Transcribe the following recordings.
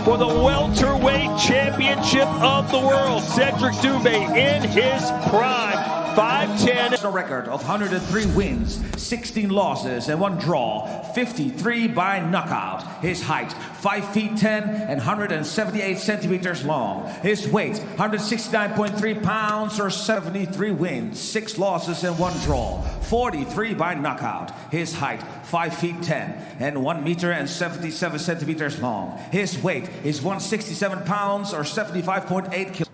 for the welterweight championship of the world. Cedric Doumbe in his prime. 5'10". A record of 103 wins, 16 losses, and 1 draw. 53 by knockout. His height, 5 feet 10 and 178 centimeters long. His weight, 169.3 pounds or 73 wins, 6 losses, and 1 draw. 43 by knockout. His height, 5 feet 10 and 1 meter and 77 centimeters long. His weight is 167 pounds or 75.8 kilograms.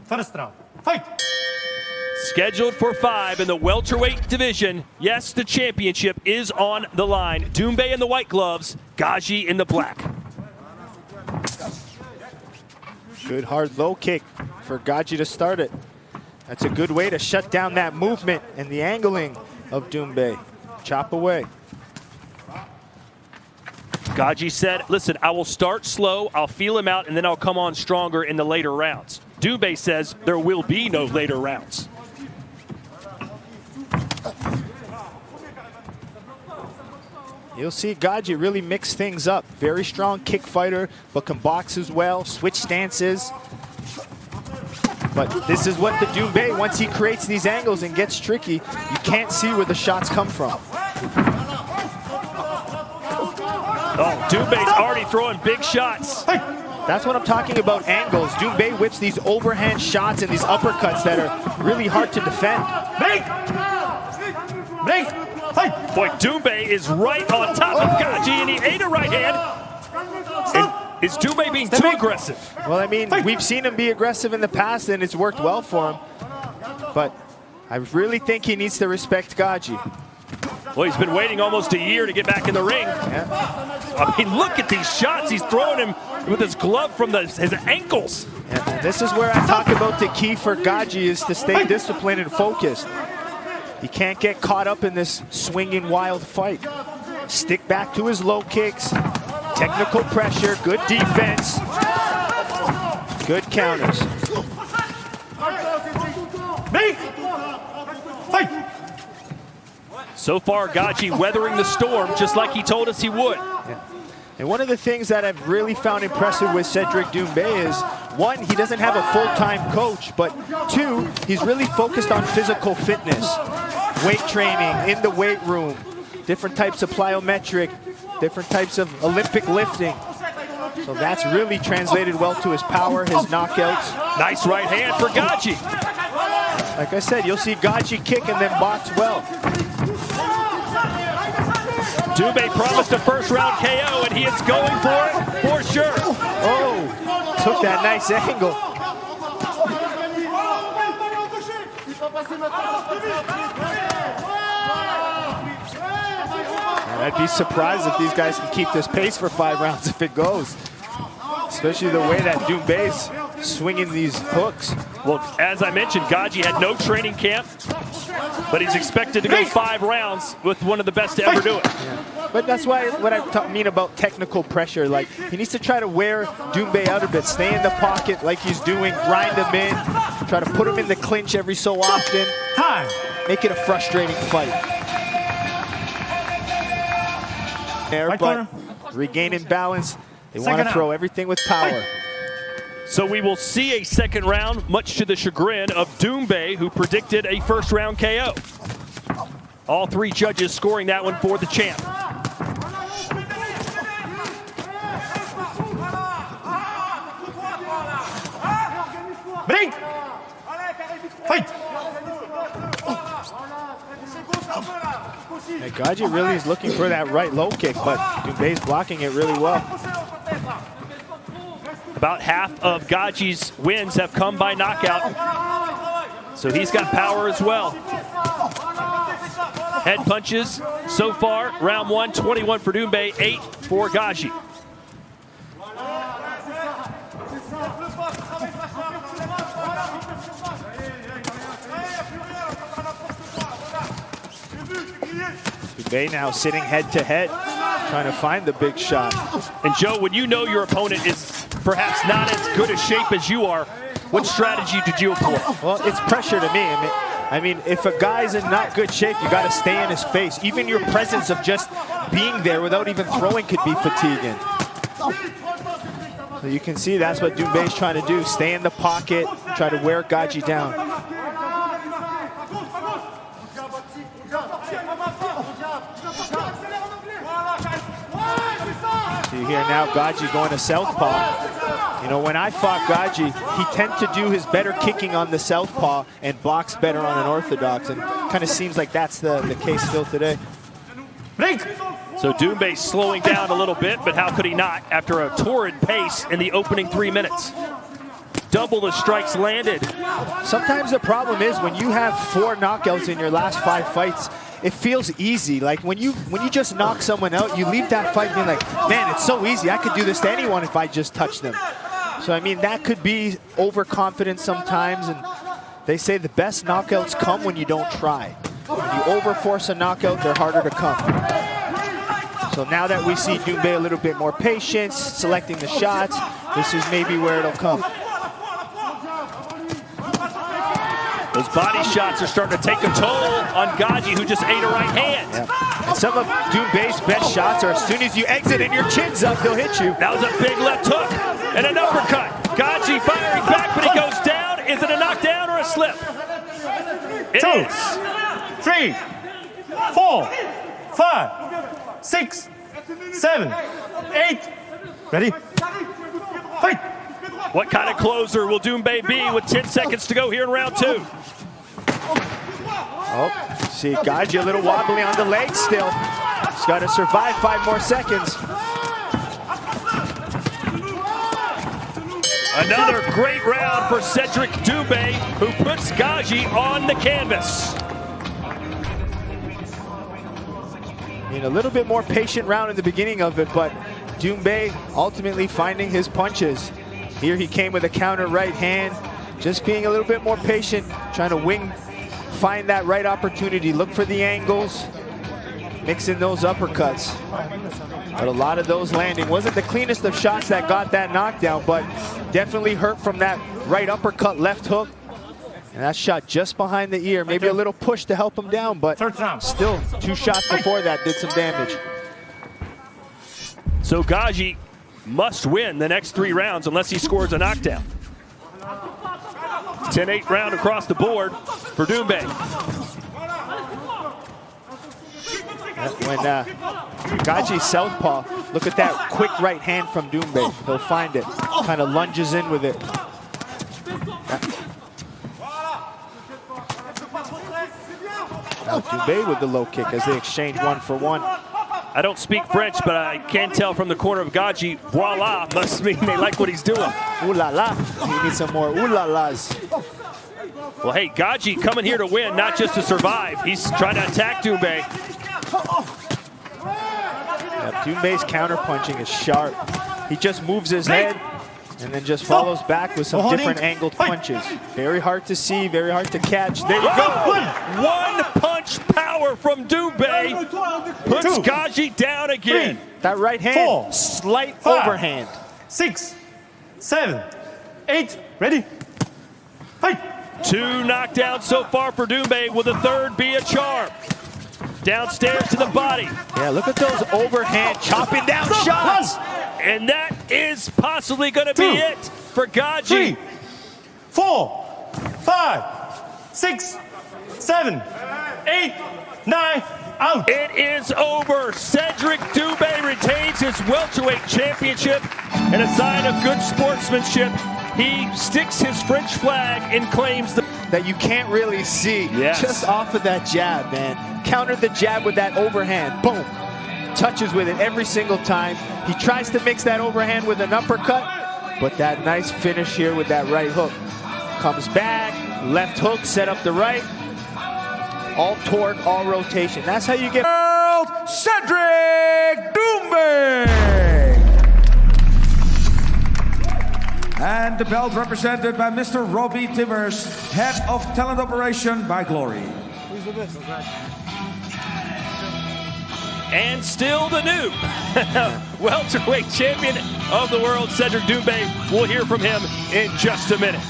First round. Fight! Scheduled for 5 in the welterweight division. Yes, the championship is on the line. Doumbe in the white gloves, Ghajji in the black. Good hard low kick for Ghajji to start it. That's a good way to shut down that movement and the angling of Doumbe. Chop away. Ghajji said, listen, I will start slow, I'll feel him out, and then I'll come on stronger in the later rounds. Doumbe says there will be no later rounds. You'll see Ghajji really mix things up. Very strong kick fighter, but can box as well, switch stances. But this is what the Doumbe, once he creates these angles and gets tricky, you can't see where the shots come from. Oh, Doumbe's already throwing big shots. That's what I'm talking about, angles. Doumbe whips these overhand shots and these uppercuts that are really hard to defend. Boy, Doumbe is right on top of Ghajji, and he ate a right hand. And is Doumbe being too aggressive? Well, I mean, we've seen him be aggressive in the past, and it's worked well for him. But I really think he needs to respect Ghajji. Well, he's been waiting almost a year to get back in the ring. Yeah. I mean, look at these shots. He's throwing him with his glove from his ankles. Yeah, this is where I talk about the key for Ghajji is to stay disciplined and focused. He can't get caught up in this swinging wild fight. Stick back to his low kicks. Technical pressure, good defense. Good counters. So far, Ghajji weathering the storm just like he told us he would. Yeah. And one of the things that I've really found impressive with Cedric Doumbe is, 1, he doesn't have a full-time coach, but 2, he's really focused on physical fitness, weight training in the weight room, different types of plyometric, different types of Olympic lifting. So that's really translated well to his power, his knockouts. Nice right hand for Ghajji. Like I said, you'll see Ghajji kick and then box well. Doumbe promised a first-round KO, and he is going for it for sure. Oh, took that nice angle. And I'd be surprised if these guys can keep this pace for 5 rounds if it goes. Especially the way that Doumbe's swinging these hooks. Well, as I mentioned, Ghajji had no training camp, but he's expected to go 5 rounds with one of the best to ever do it. Yeah. But that's why what I mean about technical pressure. Like, he needs to try to wear Doumbe out a bit, stay in the pocket like he's doing, grind him in, try to put him in the clinch every so often, make it a frustrating fight. There, but regaining balance, they want to throw everything with power. So we will see a second round, much to the chagrin of Doumbe, who predicted a first-round KO. All 3 judges scoring that one for the champ. Bring! Fight! Hey, Ghajji really is looking for that right low kick, but Doumbe's blocking it really well. About half of Ghajji's wins have come by knockout. So he's got power as well. Head punches so far, round 1, 21 for Doumbe, 8 for Ghajji. Doumbe now sitting head to head, trying to find the big shot. And Joe, when you know your opponent is perhaps not as good a shape as you are, what strategy did you employ? Well, it's pressure to me. I mean, if a guy's in not good shape, you got to stay in his face. Even your presence of just being there without even throwing could be fatiguing. So you can see that's what Doumbe is trying to do. Stay in the pocket, try to wear Ghajji down. So you hear now Ghajji going to southpaw. You know, when I fought Ghajji, he tends to do his better kicking on the southpaw and blocks better on an orthodox, and kind of seems like that's the case still today. Break! So Doumbe slowing down a little bit, but how could he not after a torrid pace in the opening 3 minutes? Double the strikes landed. Sometimes the problem is when you have 4 knockouts in your last 5 fights, it feels easy. Like when you just knock someone out, you leave that fight being like, man, it's so easy. I could do this to anyone if I just touch them. So I mean, that could be overconfidence sometimes, and they say the best knockouts come when you don't try. When you overforce a knockout, they're harder to come. So now that we see Doumbe a little bit more patience, selecting the shots, this is maybe where it'll come. Those body shots are starting to take a toll on Ghajji, who just ate a right hand. Yeah. And some of Doumbe's best shots are as soon as you exit and your chin's up, they'll hit you. That was a big left hook and an uppercut. Ghajji firing back, but he goes down. Is it a knockdown or a slip? It 2, is. 3, 4, 5, 6, 7, 8. Ready? Fight! What kind of closer will Doumbe be with 10 seconds to go here in round 2? Oh, see Ghajji a little wobbly on the legs still. He's got to survive 5 more seconds. Another great round for Cedric Doumbe, who puts Ghajji on the canvas. A little bit more patient round in the beginning of it, but Doumbe ultimately finding his punches. Here he came with a counter right hand, just being a little bit more patient, trying to find that right opportunity, look for the angles, mix in those uppercuts. But a lot of those landing. Wasn't the cleanest of shots that got that knockdown, but definitely hurt from that right uppercut, left hook. And that shot just behind the ear, maybe a little push to help him down, but still 2 shots before that did some damage. So Ghajji must win the next 3 rounds unless he scores a knockdown. 10-8 round across the board for Doumbe. When Ghajji southpaw, look at that quick right hand from Doumbe. He'll find it, kind of lunges in with it. Now Doumbe with the low kick as they exchange 1 for 1. I don't speak French, but I can tell from the corner of Ghajji, voila, must mean they like what he's doing. Ooh la la, you need some more ooh la las. Well, hey, Ghajji coming here to win, not just to survive. He's trying to attack Doumbe. Yeah, Doumbe's counterpunching is sharp. He just moves his head and then just follows back with some different angled punches. Very hard to see, very hard to catch. There you go. One punch power from Doumbe puts Ghajji down again. That right hand, slight overhand. 6, 7, 8. Ready? Fight! 2 knockdowns so far for Doumbe. Will the third be a charm? Downstairs to the body. Yeah, look at those overhand chopping down shots. And that is possibly going to be it for Ghajji. 3, 4, 5, 6, 7, 8, 9, out. It is over. Cedric Doumbe retains his welterweight championship, and a sign of good sportsmanship, he sticks his French flag and claims that you can't really see. Just off of that jab, man. Countered the jab with that overhand. Boom. Touches with it every single time. He tries to mix that overhand with an uppercut, but that nice finish here with that right hook. Comes back, left hook, set up the right. All torque, all rotation. That's how you get Cedric Doumbe! And the belt represented by Mr. Robbie Timmers, head of talent operation by Glory. And still the new welterweight champion of the world, Cedric Doumbe. We'll hear from him in just a minute.